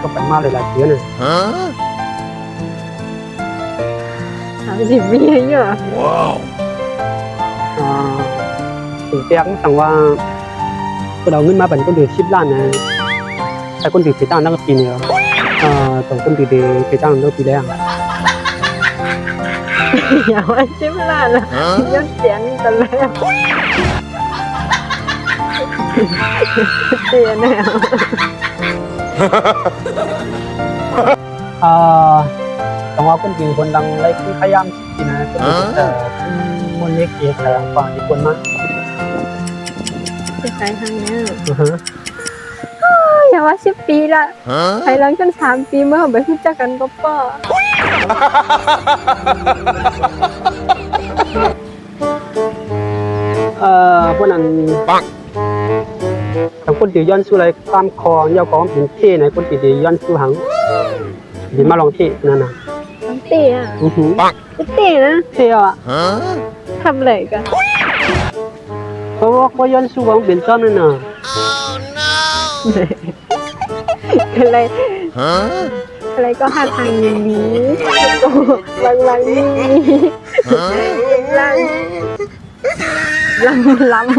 ก็ไปมาหลายๆเดือนน่ะ 30 ปีเยอะ ถึงเปียกสั่งว่าก็เอาเงินมาเป็นคนถือ10 ล้านนะใช้คนถือไปตั้งตั้งปีเนี่ยต่อคนถือไปตั้งตั้งปีแรก อย่าว่า10 ล้านละย้อนเสียงกันแล้วเสียแนว แต่ว่าคนถือคนดังได้คือขยันสินะคนถือแต่มันเล็กเองแต่ฟังที่คนมา จะใช้ทางเนี้ยอย่าว่า10 ปีละภายหลังจน3 ปีเมื่อไปรู้จักกันก็ป้อ พวกนั้นทั้งคนถือย้อนสู้อะไรตามคอยาวกองเป็นเท่ไหนคนถือย้อนสู้หังดีมาลองเท่นั่นน่ะ ทั้งตีอ่ะ หือ ตีนะ เท่อะ ทำอะไรกัน เพราะว่าเขาย้อนสู้หังเป็นซ้ำนั่นน่ะ อะไรก็หาทางอย่างนี้ลังนี่ล้ำ